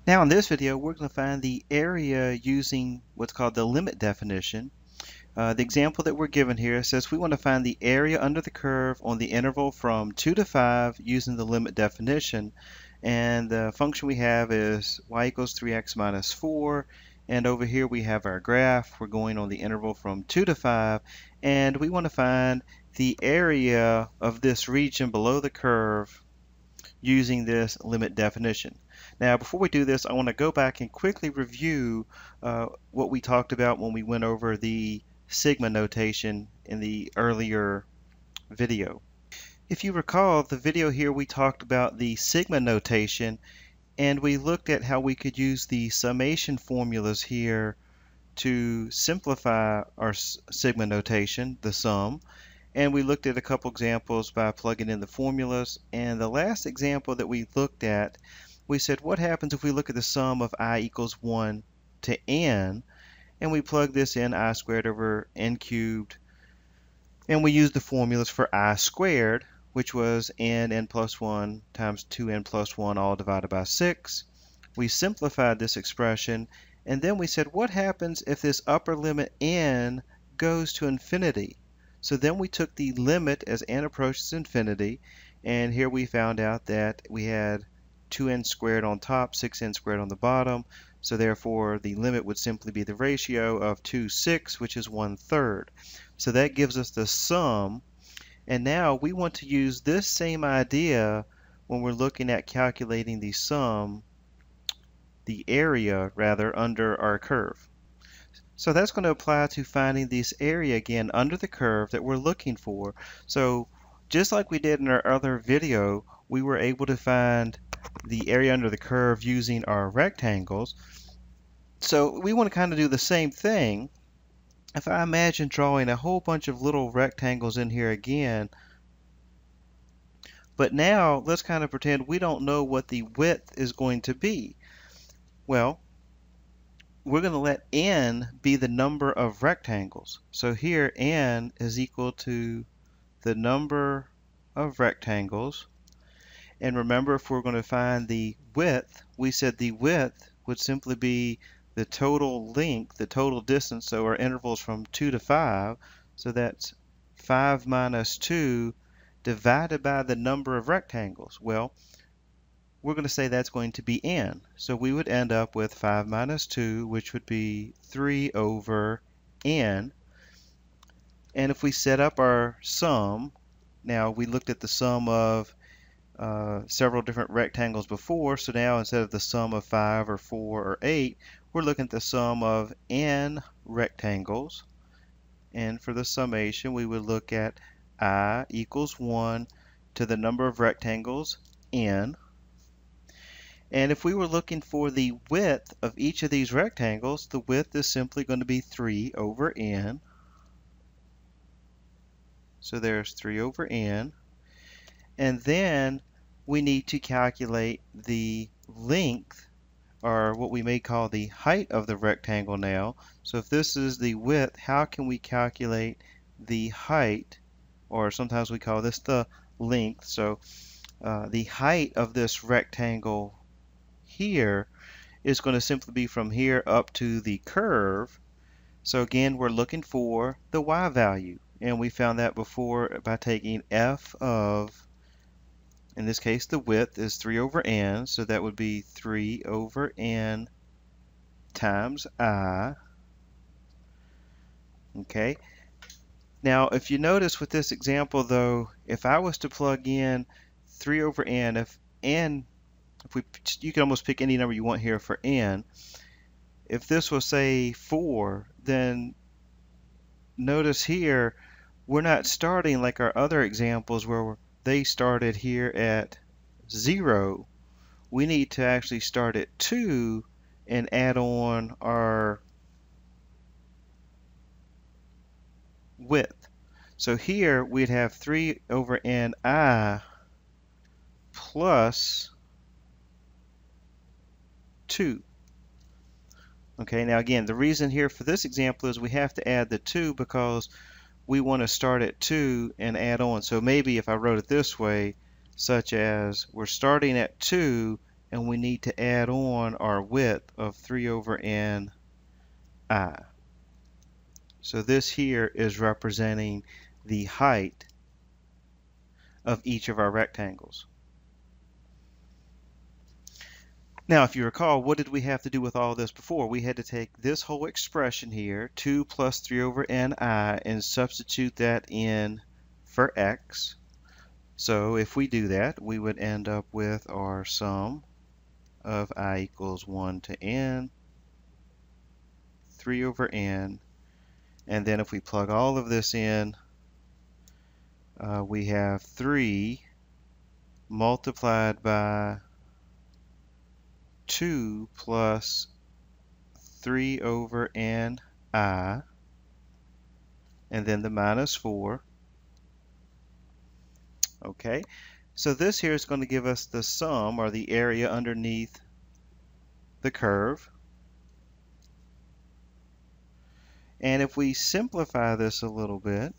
Now in this video, we're going to find the area using what's called the limit definition. The example that we're given here says we want to find the area under the curve on the interval from 2 to 5 using the limit definition. And the function we have is y equals 3x minus 4. And over here we have our graph. We're going on the interval from 2 to 5. And we want to find the area of this region below the curve using this limit definition. Now, before we do this, I want to go back and quickly review what we talked about when we went over the sigma notation in the earlier video. If you recall, the video here we talked about the sigma notation, and we looked at how we could use the summation formulas here to simplify our sigma notation, the sum. And we looked at a couple examples by plugging in the formulas. And the last example that we looked at, we said, what happens if we look at the sum of I equals 1 to n, and we plug this in, I squared over n cubed, and we use the formulas for I squared, which was n plus 1 times 2n plus 1 all divided by 6. We simplified this expression, and then we said, what happens if this upper limit n goes to infinity? So then we took the limit as n approaches infinity, and here we found out that we had 2n squared on top, 6n squared on the bottom, so therefore the limit would simply be the ratio of 2, 6, which is 1/3. So that gives us the sum, and now we want to use this same idea when we're looking at calculating the sum, the area rather, under our curve. So that's going to apply to finding this area again under the curve that we're looking for. So just like we did in our other video, we were able to find the area under the curve using our rectangles. So we want to kind of do the same thing. If I imagine drawing a whole bunch of little rectangles in here again, but now let's kind of pretend we don't know what the width is going to be. Well, we're going to let n be the number of rectangles. So here n is equal to the number of rectangles. And remember, if we're going to find the width, we said the width would simply be the total length, the total distance, so our intervals from 2 to 5. So that's 5 minus 2 divided by the number of rectangles. Well, we're going to say that's going to be n. So we would end up with 5 minus 2, which would be 3 over n. And if we set up our sum, now we looked at the sum of several different rectangles before, so now instead of the sum of 5 or 4 or 8, we're looking at the sum of n rectangles. And for the summation, we would look at I equals 1 to the number of rectangles, n. And if we were looking for the width of each of these rectangles, the width is simply going to be 3 over n. So there's 3 over n. And then we need to calculate the length, or what we may call the height of the rectangle now. So if this is the width, how can we calculate the height? Or sometimes we call this the length. So the height of this rectangle here is going to simply be from here up to the curve. So again, we're looking for the y value, and we found that before by taking f of, in this case, the width is 3 over n, so that would be 3 over n times I. Okay. Now, if you notice with this example, though, if I was to plug in 3 over n, you can almost pick any number you want here for n. If this was, say, 4, then notice here we're not starting like our other examples where they started here at 0. We need to actually start at 2 and add on our width. So here we'd have 3 over ni plus 2. Okay, now again, the reason here for this example is we have to add the 2 because we want to start at 2 and add on. So maybe if I wrote it this way, such as we're starting at 2 and we need to add on our width of 3 over n I. So this here is representing the height of each of our rectangles. Now, if you recall, what did we have to do with all this before? We had to take this whole expression here, 2 plus 3 over ni, and substitute that in for x. So if we do that, we would end up with our sum of I equals 1 to n, 3 over n, and then if we plug all of this in, we have 3 multiplied by 2 plus 3 over n I, and then the minus 4. Okay, so this here is going to give us the sum, or the area underneath the curve. And if we simplify this a little bit,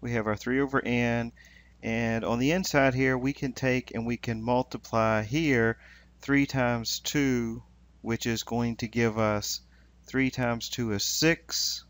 we have our 3 over n, and on the inside here we can take and we can multiply here 3 times 2, which is going to give us 3 times 2 is 6,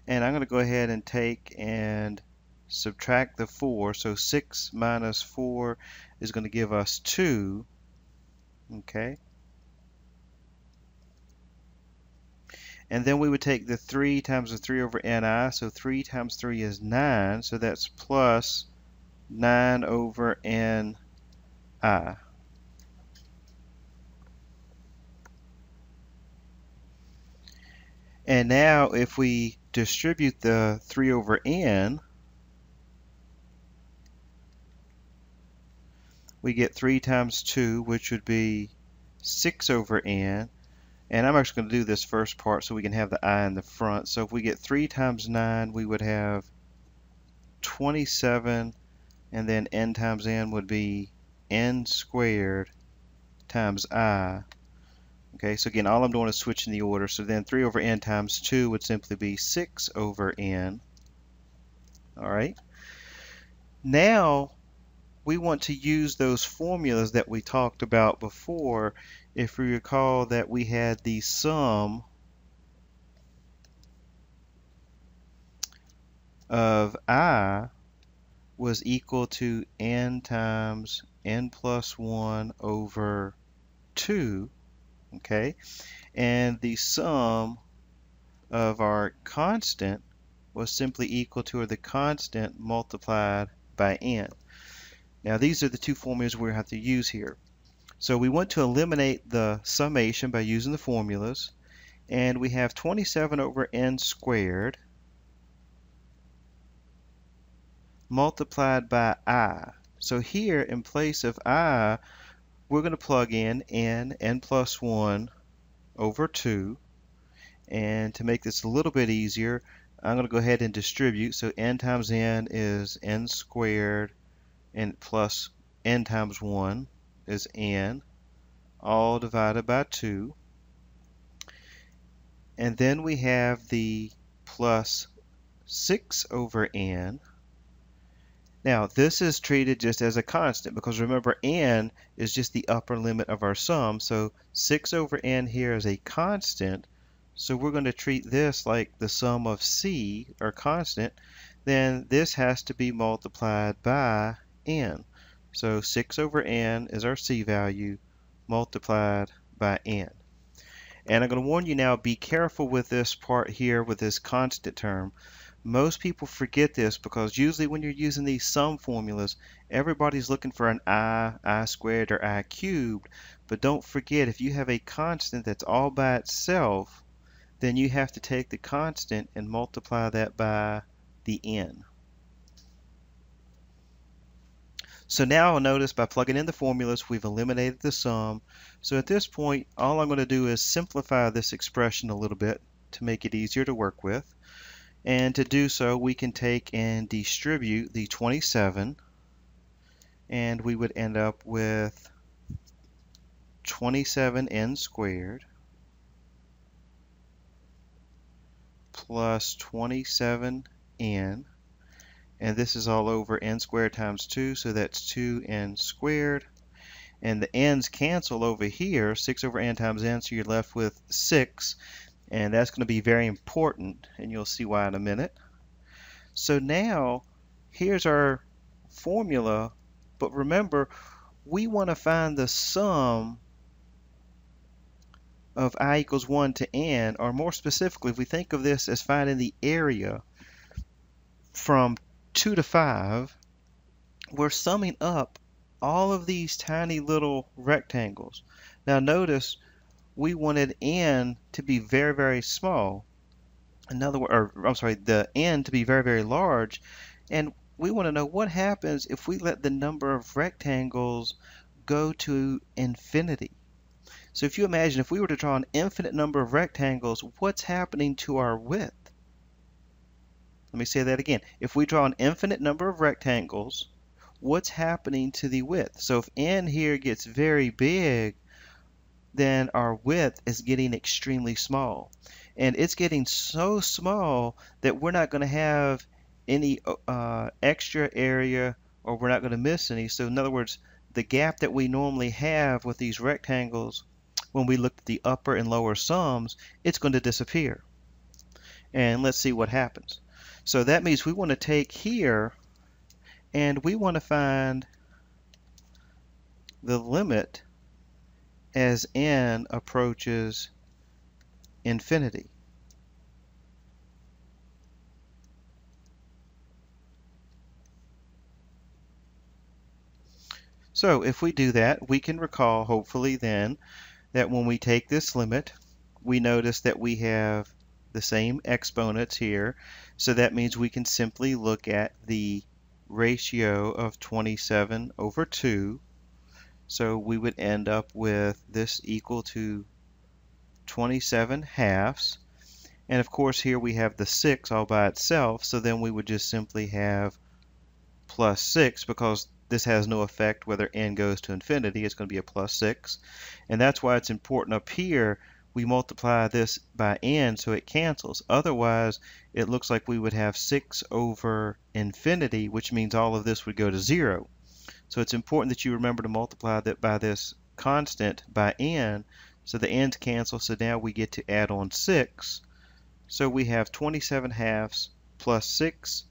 and I'm going to go ahead and take and subtract the 4, so 6 minus 4 is going to give us 2. Okay, and then we would take the 3 times the 3 over ni, so 3 times 3 is 9, so that's plus 9 over ni. And now if we distribute the 3 over n, we get 3 times 2, which would be 6 over n. And I'm actually going to do this first part so we can have the I in the front. So if we get 3 times 9, we would have 27, and then n times n would be n squared times I. Okay, so again, all I'm doing is switching the order. So then 3 over n times 2 would simply be 6 over n. All right. Now, we want to use those formulas that we talked about before. If we recall that we had the sum of I was equal to n times n plus 1 over 2, okay? And the sum of our constant was simply equal to the constant multiplied by n. Now these are the two formulas we have to use here. So we want to eliminate the summation by using the formulas, and we have 27 over n squared multiplied by I. So here, in place of I, we're going to plug in n plus 1 over 2. And to make this a little bit easier, I'm going to go ahead and distribute. So n times n is n squared, and plus n times 1 is n, all divided by 2. And then we have the plus 6 over n. Now this is treated just as a constant because remember n is just the upper limit of our sum, so 6 over n here is a constant, so we're going to treat this like the sum of c, or constant. Then this has to be multiplied by n. So 6 over n is our c value multiplied by n. And I'm going to warn you now, be careful with this part here with this constant term. Most people forget this because usually when you're using these sum formulas, everybody's looking for an I squared, or I cubed. But don't forget, if you have a constant that's all by itself, then you have to take the constant and multiply that by the n. So now notice by plugging in the formulas, we've eliminated the sum. So at this point, all I'm going to do is simplify this expression a little bit to make it easier to work with. And to do so, we can take and distribute the 27, and we would end up with 27n squared plus 27n, and this is all over n squared times 2, so that's 2n squared. And the n's cancel over here, 6 over n times n, so you're left with 6, and that's going to be very important, and you'll see why in a minute. So now, here's our formula, but remember, we want to find the sum of I equals 1 to n, or more specifically, if we think of this as finding the area from 2 to 5, we're summing up all of these tiny little rectangles. Now notice we wanted n to be very, very small. In other words, or I'm sorry, the n to be very, very large, and we want to know what happens if we let the number of rectangles go to infinity. So if you imagine if we were to draw an infinite number of rectangles, what's happening to our width? Let me say that again. If we draw an infinite number of rectangles, what's happening to the width? So if n here gets very big, then our width is getting extremely small. And it's getting so small that we're not going to have any extra area, or we're not going to miss any. So in other words, the gap that we normally have with these rectangles when we look at the upper and lower sums, it's going to disappear. And let's see what happens. So that means we want to take here and we want to find the limit as n approaches infinity. So if we do that, we can recall hopefully then that when we take this limit, we notice that we have the same exponents here. So that means we can simply look at the ratio of 27 over 2. So we would end up with this equal to 27 halves. And of course here we have the 6 all by itself, so then we would just simply have plus 6, because this has no effect whether n goes to infinity. It's going to be a plus 6. And that's why it's important up here we multiply this by n so it cancels. Otherwise, it looks like we would have 6 over infinity, which means all of this would go to 0. So it's important that you remember to multiply that by this constant by n, so the n's cancel, so now we get to add on 6. So we have 27 halves plus 6,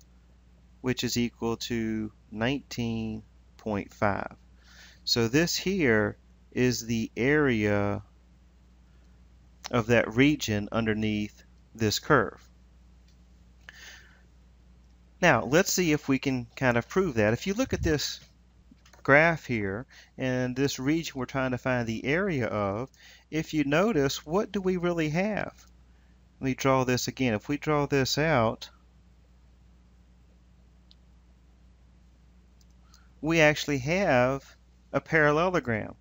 which is equal to 19.5. So this here is the area of that region underneath this curve. Now let's see if we can kind of prove that. If you look at this graph here and this region we're trying to find the area of, if you notice, what do we really have? Let me draw this again. If we draw this out, we actually have a parallelogram.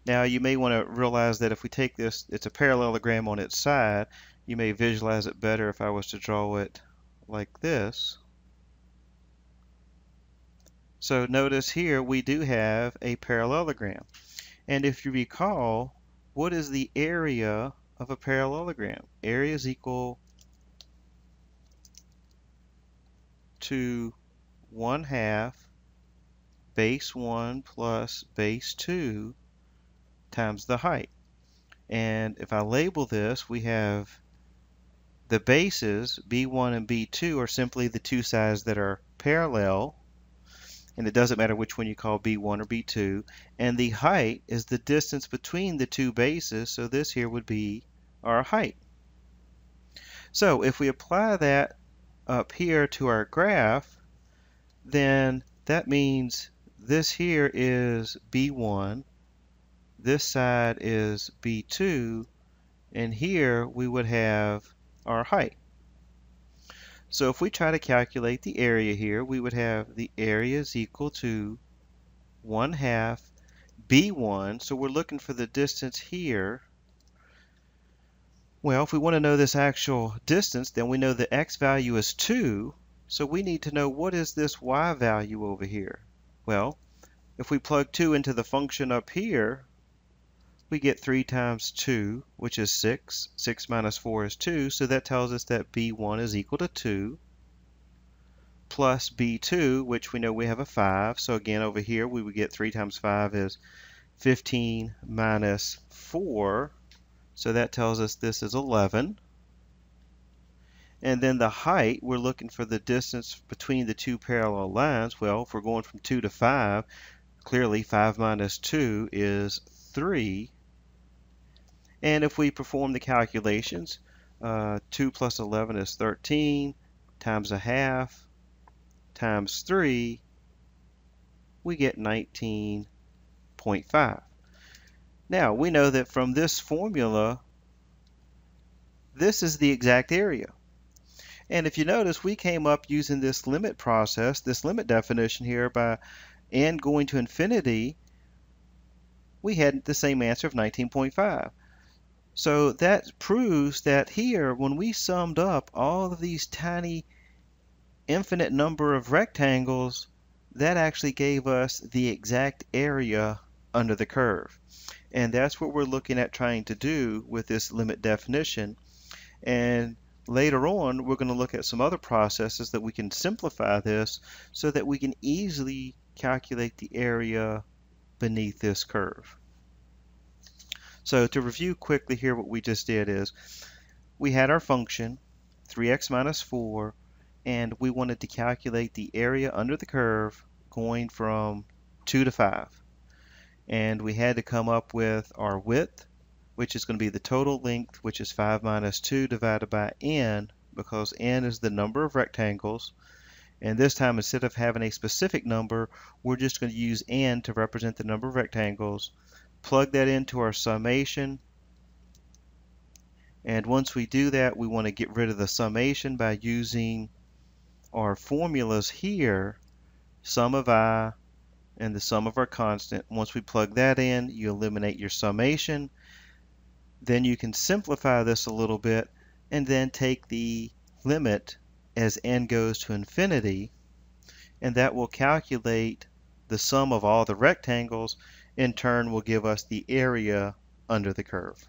Now you may want to realize that if we take this, it's a parallelogram on its side. You may visualize it better if I was to draw it like this. So notice here we do have a parallelogram. And if you recall, what is the area of a parallelogram? Area is equal to 1/2 base 1 plus base 2 times the height. And if I label this, we have the bases, B1 and B2, are simply the two sides that are parallel. And it doesn't matter which one you call B1 or B2. And the height is the distance between the two bases, so this here would be our height. So if we apply that up here to our graph, then that means this here is B1, this side is B2, and here we would have our height. So if we try to calculate the area here, we would have the area is equal to 1/2 B1. So we're looking for the distance here. Well, if we want to know this actual distance, then we know the x value is 2. So we need to know, what is this y value over here? Well, if we plug 2 into the function up here, we get 3 times 2, which is 6. 6 minus 4 is 2, so that tells us that B1 is equal to 2, plus B2, which we know we have a 5. So again, over here, we would get 3 times 5 is 15 minus 4, so that tells us this is 11. And then the height, we're looking for the distance between the two parallel lines. Well, if we're going from 2 to 5, clearly 5 minus 2 is 3. And if we perform the calculations, 2 plus 11 is 13, times a half, times 3, we get 19.5. Now, we know that from this formula, this is the exact area. And if you notice, we came up using this limit process, this limit definition here, by n going to infinity, we had the same answer of 19.5. So that proves that here, when we summed up all of these tiny infinite number of rectangles, that actually gave us the exact area under the curve. And that's what we're looking at trying to do with this limit definition. And later on, we're going to look at some other processes that we can simplify this so that we can easily calculate the area beneath this curve. So to review quickly here, what we just did is we had our function 3x minus 4, and we wanted to calculate the area under the curve going from 2 to 5. And we had to come up with our width, which is going to be the total length, which is 5 minus 2 divided by n, because n is the number of rectangles. And this time, instead of having a specific number, we're just going to use n to represent the number of rectangles. Plug that into our summation. And once we do that, we want to get rid of the summation by using our formulas here, sum of I and the sum of our constant. Once we plug that in, you eliminate your summation. Then you can simplify this a little bit and then take the limit as n goes to infinity, and that will calculate the sum of all the rectangles. In turn will give us the area under the curve.